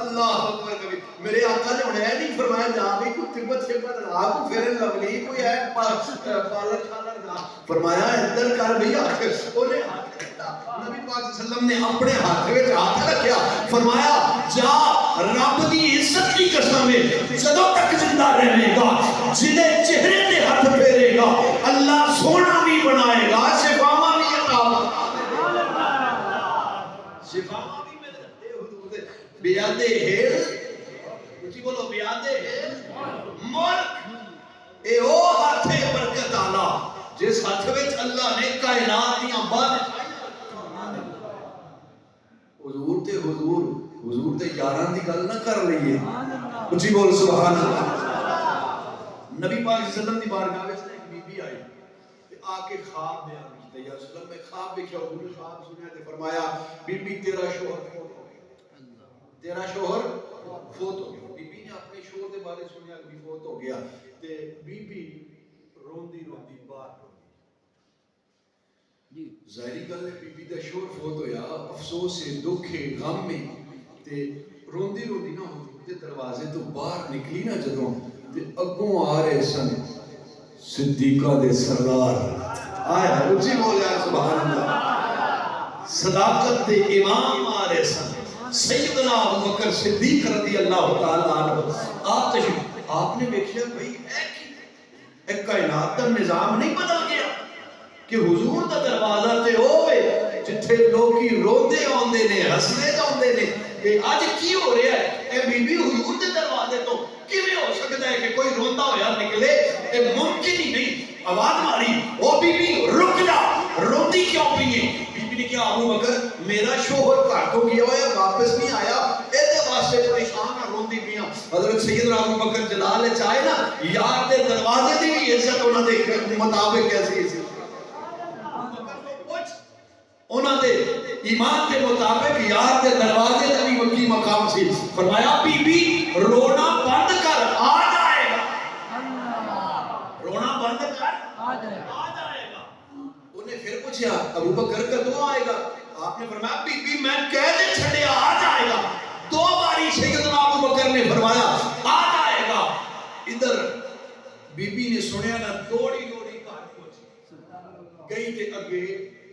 اللہ اکبر کبھی میرے آقا نے انہیں نہیں فرمایا جا بھی کوئی تبت شبت لا کو پھر لبلی کوئی ہے پالر شالر لا فرمایا اندر کر بھی ہاتھ انہیں ہاتھ رکھتا نبی پاک صلی اللہ علیہ وسلم نے اپنے ہاتھ میں ہاتھ رکھیا فرمایا جا رب دی عزت کی قسم ہے جدوں تک زندہ رہے گا جدے چہرے تے ہاتھ پھیرے گا اللہ سونا بھی بنائے گا شفاواں بھی عطا شفاواں بیادے ہیل اچھی بولو بیادے ہیل ملک اے او ہاتھے برکت آلا جس ہاتھ وچ اللہ نے کائنات دیاں بات حضور تے حضور تے یاران دی گل نہ کر لئیے اچھی بول سبحان اللہ نبی پاک صلی اللہ علیہ وسلم دی بارگاہ وچ ایک بی بی آئی تے آ کے خواب بیان کیتا یا رسول اللہ میں خواب دیکھا حضور نے خواب سنیا تے فرمایا بی بی تیرا شوہر تیرا شوہر فوت ہو گیا بی بی نے اپنے شوہر دے بارے سنیا کہ فوت ہو گیا تے بی بی روندی روندی باہر جی ظاہری گل ہے بی بی دا شوہر فوت ہویا افسوس ہے دکھ ہے غم ہے تے روندی روندی نہ حضور دے دروازے تو باہر نکلی نہ جدوں تے اگوں آ رہے سن صدیقہ دے سردار آیا اچھی بولیا سبحان اللہ صداقت دے امام آ رہے سن سیدنا ابو بکر صدیق رضی اللہ تعالیٰ عنہ آپ نے دیکھا بھئی ایک کائنات کا نظام نہیں بدل گیا کہ حضور دا دروازہ تے ہوئے جتھے لوگی روندے آندے نے ہسنے جاندے نے کہ آج کی ہو رہا ہے اے بی بی حضور دے دروازے تو کیویں ہو سکتا ہے کہ کوئی روندا ہویا نکلے اے ممکن ہی نہیں آواز ماری او بی بی رک جا روندی کیوں پئی ہے بی بی نے کہا ابو بکر میرا شوہر گھر تو گیا ہوا ہے واپس نہیں آیا ایدے واسطے پریشان ہے روندی پیاں حضرت سیدنا ابو بکر جلال چاہے نا یار دے دروازے دی بھی عزت انہاں دے مطابق کیسی سی انہاں دے ایمان کے مطابق یار دے دروازے کا بھی وکی مقام سی فرمایا بی بی رونا بند کر آ جائے گا رونا بند کر آ جائے گا انہیں پھر پوچھا ابو بکر کدوں آئے گا آپ نے فرمایا بی بی میں کہہ دے چھڑیا آ جائے گا 2 بی بی نے سنیا نہ دوڑی دوڑی گھر پہنچی گئی تے اگے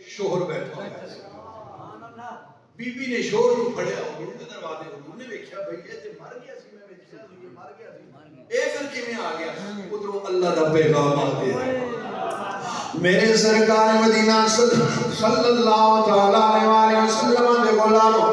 شوہر بیٹھا ہوا ہے بی بی نے شوہر کو پھڑیا حضور دے دروازے حضور نے دیکھا بھئی یہ تے مر گیا سی میں ویکھیا سی یہ مر گیا سی اے پھر کیویں آ گیا ادھروں اللہ دا پیغام آ گیا میرے سرکار مدینہ صلی اللہ تعالی علیہ وسلم دے غلاموں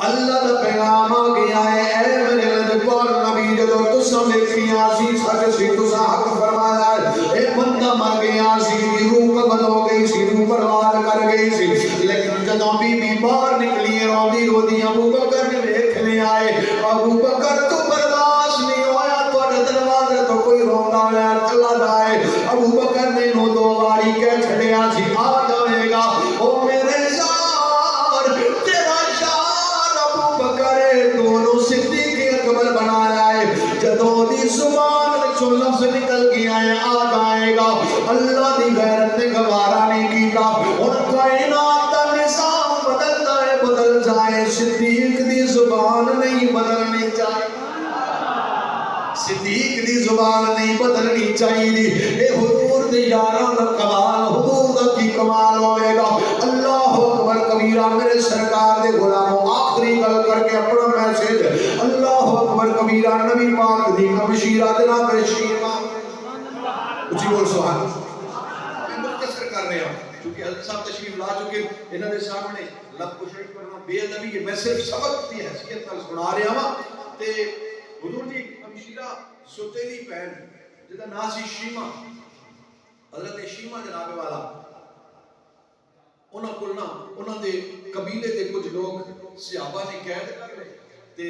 اللہ دا پیغام آ گیا ہے اے میرے لدپال نبی جدو تساں دیکھیاں سی سچ سی تساں حق فرمایا ہے اے بندہ مر گیا سی روح قبض ہو گئی سی روح برباد کر گئی سی لیکن جدو بی بی باہر نکلی روندی روندی ابو بکر نے ویکھنے آئے ابو بکر تو برداشت نہیں ہویا تواڈے دروازے تو کوئی روندا ہے اللہ دا ہے ابو بکر نے نو دو واری کہہ چھڑیا سی آ جائے گا او میرے یار تیرا یار ابو بکر دونوں صدیق اکبر بنایا ہے جدوں دی زبان وچوں لفظ نکل گیا ہے آ جائے گا اللہ دی غیرت نے گوارا نہیں کیتا ہن کائنات دا نظام بدلتا ہے بدل جائے صدیق دی زبان نہیں بدلنی چاہیے صدیق دی زبان نہیں بدلنی چاہیے اے حضور دے یاراں دا کمال حضور دا کی کمال ہوے گا اللہ اکبر کبیرہ میرے سرکار دے غلاموں آخری گل کر کے اپنا میسج اللہ اکبر کبیرہ نبی پاک دی ہمشیرہ جناب شیما اچھی بول سبحان میں مختصر کر رہا ہوں کیونکہ حضرت صاحب تشریف لا چکے انہاں دے سامنے لب کشائی کرنا بے ادبی ہے میں صرف سبق دی حیثیت نال سنا رہا ہاں تے حضور جی ہمشیرہ سوتیلی بہن جدا نام سی شیما حضرت شیما جناب والا انہاں کول نا انہاں دے قبیلے دے کچھ لوگ صحابہ نے قید کر لے تے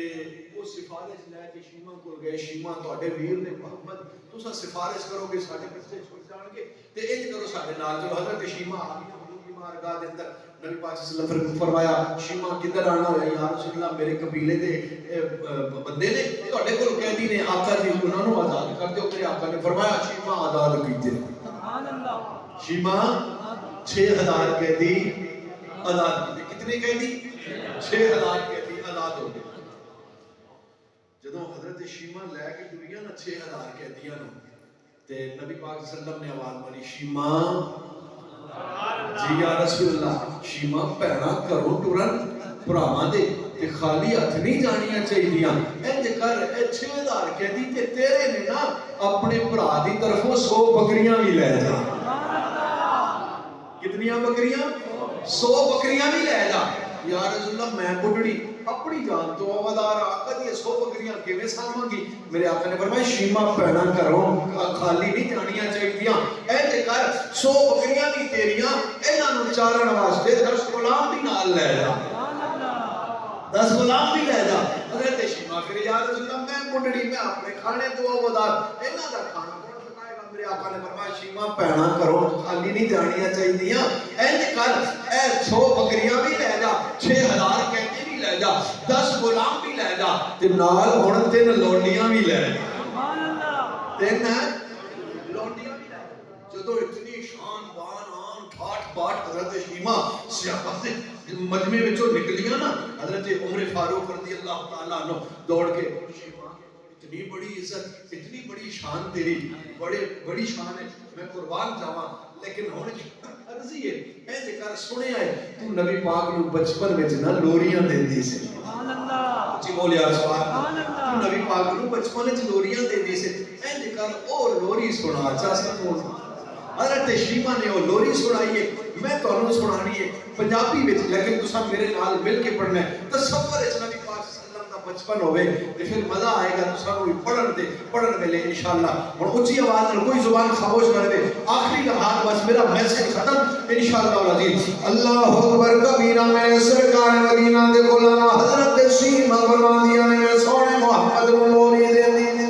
وہ سفارش لے کے شیما کول گئے شیما تواڈے ویر نے محمد تساں سفارش کرو گے ساڈے بچے چھوڑ جان گے تے انج کرو ساڈے نال جو حضرت شیما آ گئی حضور کی بارگاہ دے اندر نبی پاک صلی اللہ علیہ وسلم فرمایا شیما کدھر آنا ہوا یا رسول اللہ میرے قبیلے دے بندے نے تواڈے کول قیدی نے آقا جی انہاں نوں آزاد کر دیو میرے آقا نے فرمایا شیما آزاد کیتے سبحان اللہ شیما 6000 قیدی آزاد کیتے کتنے قیدی 6000 قیدی آزاد ہو گئے جدوں حضرت شیما لے کے ٹریاں نا 6000 قیدیاں نوں تے نبی پاک صلی اللہ علیہ وسلم نے آواز ماری شیما جی یا رسول اللہ شیما پیرا کرو ٹرن بھراواں دے تے خالی ہاتھ نہیں جانیاں چاہیدیاں انج کر اے 6000 قیدی تے تیرے نے نا اپنے بھرا دی طرفوں 100 بکریاں بھی لے جا کتنیاں بکریاں 100 بکریاں بھی لے جا یا رسول اللہ میں بڈڑی اپنی جان تو آوادار آقا دی 100 بکریاں کیویں ساماں گی میرے آقا نے فرمایا شیما پیڑا کرو خالی نہیں جانیاں چاہیدیاں اے کر 100 بکریاں بھی تیریاں انہاں نوں چارن واسطے 10 غلام بھی نال لے جا 10 غلام بھی لے جا حضرت شیما پھر یا رسول اللہ میں بڈڑی میں اپنے کھانے تو آوادار انہاں دا کھانا میرے آقا نے فرمایا شیما پیڑا کرو خالی نہیں جانیاں چاہیدیاں انج کر اے 100 بکریاں بھی لے جا 6000 قیدی بھی لے جا 10 غلام بھی لے جا تے نال ہن 3 لونڈیاں بھی لے جا سبحان اللہ 3 لونڈیاں بھی لے جا جدوں اتنی شان بان آن ٹھاٹ باٹ حضرت شیما صحابہ سے مجمع وچوں نکلیاں نا حضرت عمر فاروق رضی اللہ تعالیٰ عنہ دوڑ کے شیما اتنی بڑی عزت اتنی بڑی شان تیری بڑی شان ہے میں قربان جاواں لیکن ہن عرضی ہے اے ذکر سنیا ہے تو نبی پاک نو بچپن وچ نہ لوریاں دیندی سی سبحان اللہ جی بول یار سبحان اللہ تو نبی پاک نو بچپن وچ لوریاں دیندی سی اے ذکر او لوری سنا چا سکوں حضرت شیما نے وہ لوری سنائی ہے میں تانوں سنانی ہے پنجابی وچ لیکن تساں میرے نال مل کے پڑھنا ہے تصور وچ نبی پاک بچپن ہوئے تے پھر مزہ آئے گا تو سانوں بھی پڑھن ویلے انشاءاللہ ہن اونچی آواز نال کوئی زبان خاموش نہ رہے آخری لمحات بس میرا میسج ختم انشاءاللہ العزیز اللہ اکبر کبیرہ میں سرکار مدینہ دے غلام حضرت شیما فرماندیاں نے میں سونے محمد نوں لوری دیندی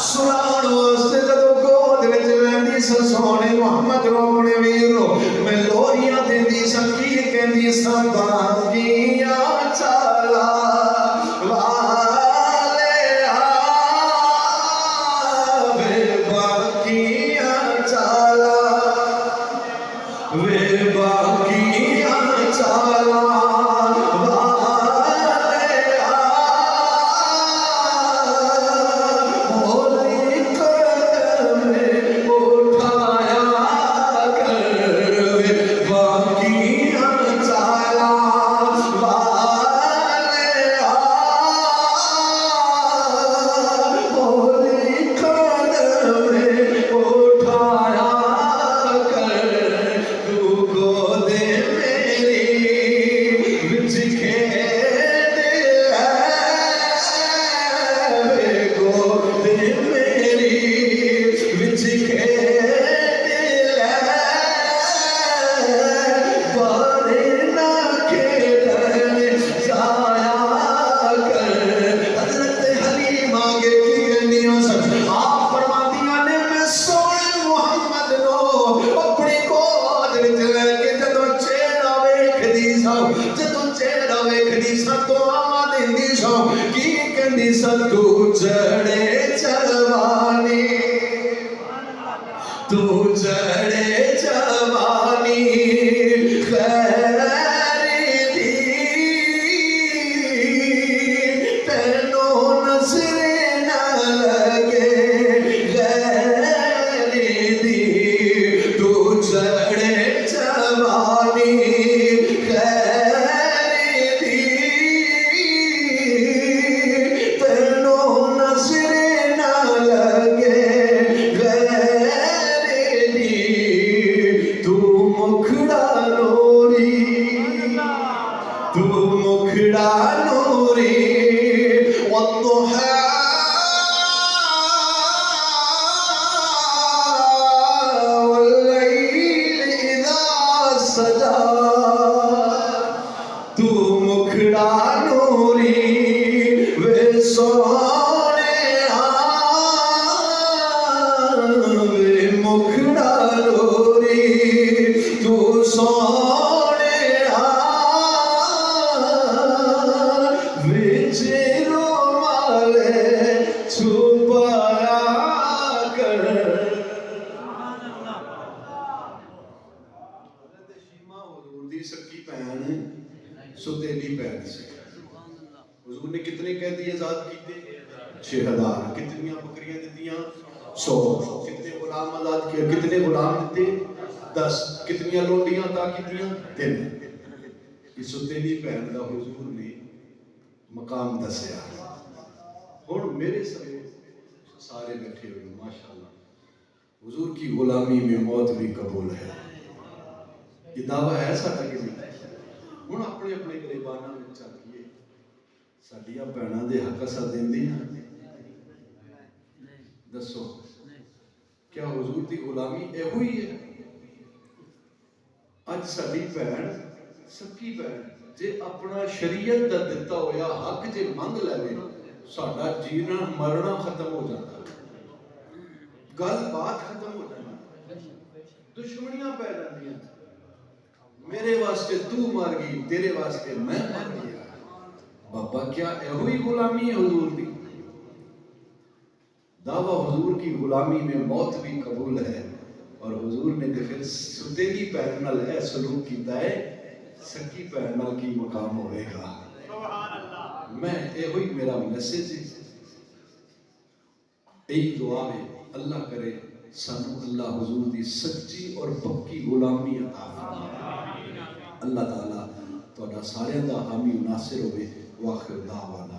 سنان واسطے جدوں گود وچ لیندی سونے محمد نوں اپنے ویر نوں میں لوریاں دیندی سن کی کہندی سن باقیاں چالا چڑھے جوانی تو چڑھے جوانی خیر دی تینوں نظر نہ لگے غیر دی تو چڑھے جوانی خیر دی تینوں نظر نہ لگے غیر دی تو مکھڑا نوری تو مکھڑا نوری والضحى والليل إذا سجى تو مکھڑا نوری وے سونے وے مکھڑا نوری تو سونے وچ رومال چھپایا کر شیما حضور دی سکی بہن ستیلی بہن سی حضور نے کتنے قیدی آزاد کیتے 6000 کتنی بکریاں دیتیاں 100 کتنے غلام آزاد کیے کتنے غلام دیتے 10 کتنی لونڈیاں عطا کیتیاں 3 یہ ستیلی بہن دا حضور نے مقام دسیا ہن میرے سارے بیٹھے ہوئے ماشاءاللہ حضور کی غلامی میں موت بھی قبول ہے یہ دعویٰ ہے ساڈا کہ نہیں ہن اپنے اپنے گریباناں وچ چاکیے ساڈیاں بہناں دے حق اساں دیندیاں دسو کیا حضور دی غلامی ایہو ہی ہے اج ساڈی بہن سکی بہن جے اپنا شریعت دا دتا ہویا حق جے منگ لے ساڈا جینا مرنا ختم ہو جاتا گل بات ختم ہو جاتی دشمنیاں پہ جاندیاں میرے واسطے تو مر گئی تیرے واسطے میں مر گیا بابا کیا ایہوئی غلامی ہے حضور دی دعویٰ حضور کی غلامی میں موت بھی قبول ہے اور حضور نے پھر ستیلی بہن نال اے سلوک کیتا ہے سکی بہن نال کی مقام ہوئے گا میں ایہوئی میرا میسج ہے ایک دعا ہے اللہ کرے سانو اللہ حضور دی سچی اور پکی غلامی عطا فرمائے اللہ تعالیٰ تہاڈا سارے دا حامی و ناصر ہوئے واخر دعوانا